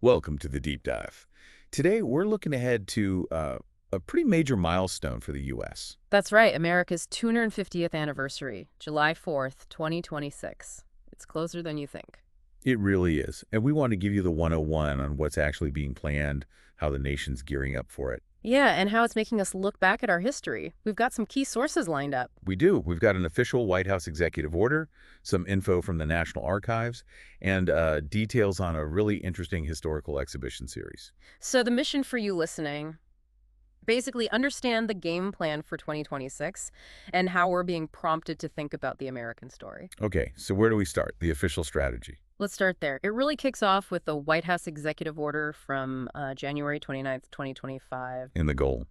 Welcome to the Deep Dive. Today, we're looking ahead to a pretty major milestone for the U.S. That's right, America's 250th anniversary, July 4th, 2026. It's closer than you think. It really is. And we want to give you the 101 on what's actually being planned, how the nation's gearing up for it. Yeah, and how it's making us look back at our history. We've got some key sources lined up. We do. We've got an official White House executive order, some info from the National Archives, and details on a really interesting historical exhibition series. So the mission for you listening, basically understand the game plan for 2026 and how we're being prompted to think about the American story. Okay, so where do we start? The official strategy. Let's start there. It really kicks off with the White House executive order from January 29th, 2025. In the goal.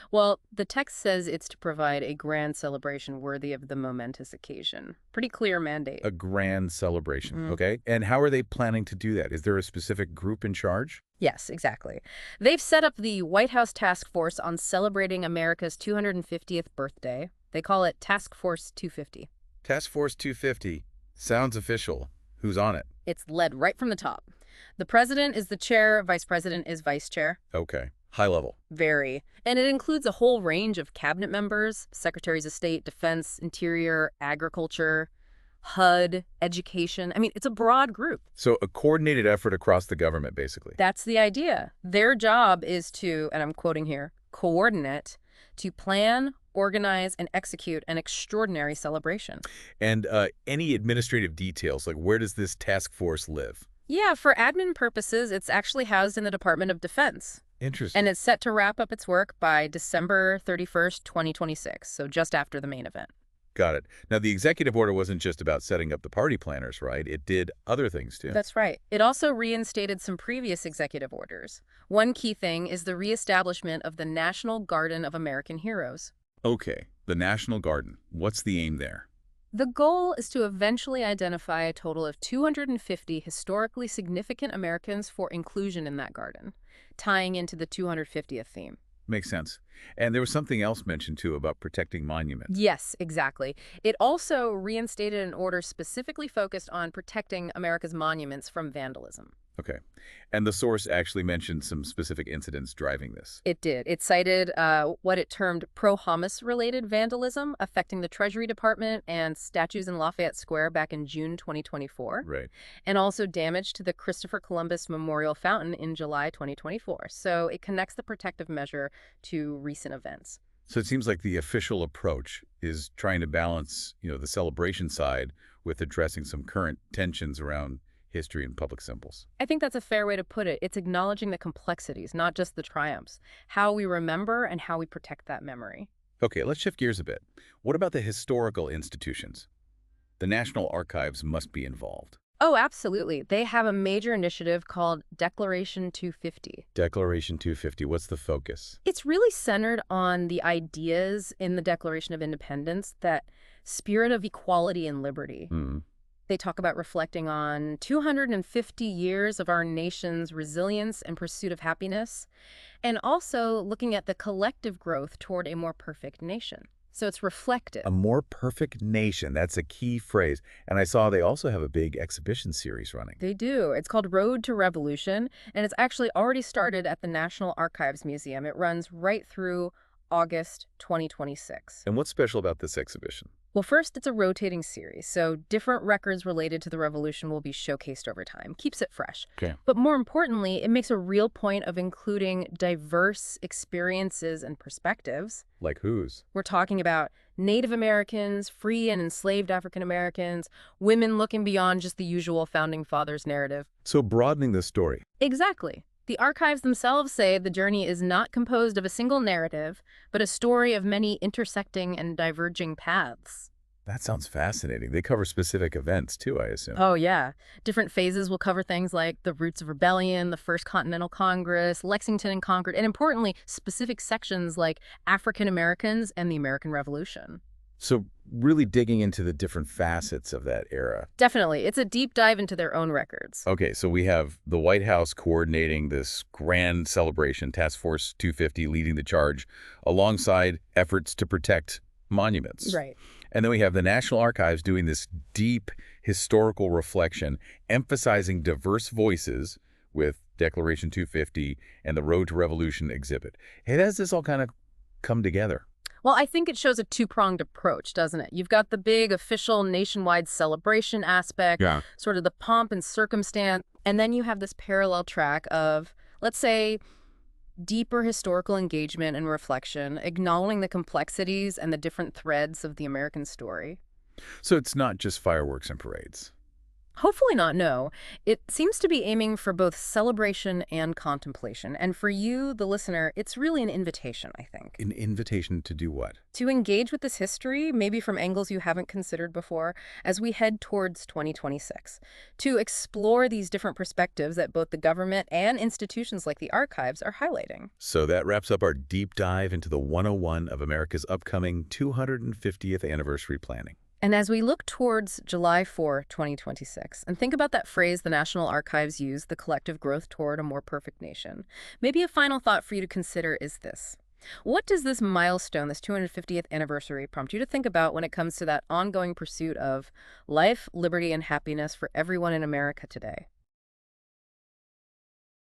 Well, the text says it's to provide a grand celebration worthy of the momentous occasion. Pretty clear mandate. A grand celebration, okay? And how are they planning to do that? Is there a specific group in charge? Yes, exactly. They've set up the White House Task Force on celebrating America's 250th birthday. They call it Task Force 250. Task Force 250. Sounds official. Who's on it? It's led right from the top. The president is the chair, vice president is vice chair. Okay. High level. Very. And it includes a whole range of cabinet members, secretaries of state, defense, interior, agriculture, HUD, education. I mean, it's a broad group. So a coordinated effort across the government, basically. That's the idea. Their job is to, and I'm quoting here, coordinate, to plan, organize, and execute an extraordinary celebration. And any administrative details, like where does this task force live? Yeah, for admin purposes, it's actually housed in the Department of Defense. Interesting. And it's set to wrap up its work by December 31st, 2026, so just after the main event. Got it. Now, the executive order wasn't just about setting up the party planners, right? It did other things, too. That's right. It also reinstated some previous executive orders. One key thing is the reestablishment of the National Garden of American Heroes. Okay. The National Garden. What's the aim there? The goal is to eventually identify a total of 250 historically significant Americans for inclusion in that garden, tying into the 250th theme. Makes sense. And there was something else mentioned, too, about protecting monuments. Yes, exactly. It also reinstated an order specifically focused on protecting America's monuments from vandalism. Okay. And the source actually mentioned some specific incidents driving this. It did. It cited what it termed pro-Hamas-related vandalism affecting the Treasury Department and statues in Lafayette Square back in June 2024. Right. And also damage to the Christopher Columbus Memorial Fountain in July 2024. So it connects the protective measure to recent events. So it seems like the official approach is trying to balance, the celebration side with addressing some current tensions around history and public symbols. I think that's a fair way to put it. It's acknowledging the complexities, not just the triumphs, how we remember and how we protect that memory. Okay, let's shift gears a bit. What about the historical institutions? The National Archives must be involved. Oh, absolutely. They have a major initiative called Declaration 250. Declaration 250, what's the focus? It's really centered on the ideas in the Declaration of Independence, that spirit of equality and liberty. They talk about reflecting on 250 years of our nation's resilience and pursuit of happiness, and also looking at the collective growth toward a more perfect nation. So it's reflective. A more perfect nation, that's a key phrase. And I saw they also have a big exhibition series running. They do. It's called Road to Revolution, and it's actually already started at the National Archives Museum. It runs right through August 2026. And what's special about this exhibition? Well, first, it's a rotating series, so different records related to the revolution will be showcased over time. Keeps it fresh. Okay. But more importantly, it makes a real point of including diverse experiences and perspectives. Like whose? We're talking about Native Americans, free and enslaved African Americans, women looking beyond just the usual Founding Fathers narrative. So broadening the story. Exactly. The archives themselves say the journey is not composed of a single narrative, but a story of many intersecting and diverging paths. That sounds fascinating. They cover specific events, too, I assume. Oh, yeah. Different phases will cover things like the roots of rebellion, the First Continental Congress, Lexington and Concord, and importantly, specific sections like African Americans and the American Revolution. So really digging into the different facets of that era. Definitely. It's a deep dive into their own records. Okay, so we have the White House coordinating this grand celebration, Task Force 250 leading the charge, alongside efforts to protect monuments. Right. And then we have the National Archives doing this deep historical reflection, emphasizing diverse voices with Declaration 250, and the Road to Revolution exhibit. Hey, how does this all kind of come together? Well, I think it shows a two-pronged approach, doesn't it? You've got the big official nationwide celebration aspect, Yeah. sort of the pomp and circumstance, and then you have this parallel track of, let's say, deeper historical engagement and reflection, acknowledging the complexities and the different threads of the American story. So it's not just fireworks and parades. Hopefully not, no. It seems to be aiming for both celebration and contemplation. And for you, the listener, it's really an invitation, I think. An invitation to do what? To engage with this history, maybe from angles you haven't considered before, as we head towards 2026. To explore these different perspectives that both the government and institutions like the archives are highlighting. So that wraps up our deep dive into the 101 of America's upcoming 250th anniversary planning. And as we look towards July 4, 2026, and think about that phrase the National Archives use, the collective growth toward a more perfect nation, maybe a final thought for you to consider is this. What does this milestone, this 250th anniversary, prompt you to think about when it comes to that ongoing pursuit of life, liberty, and happiness for everyone in America today?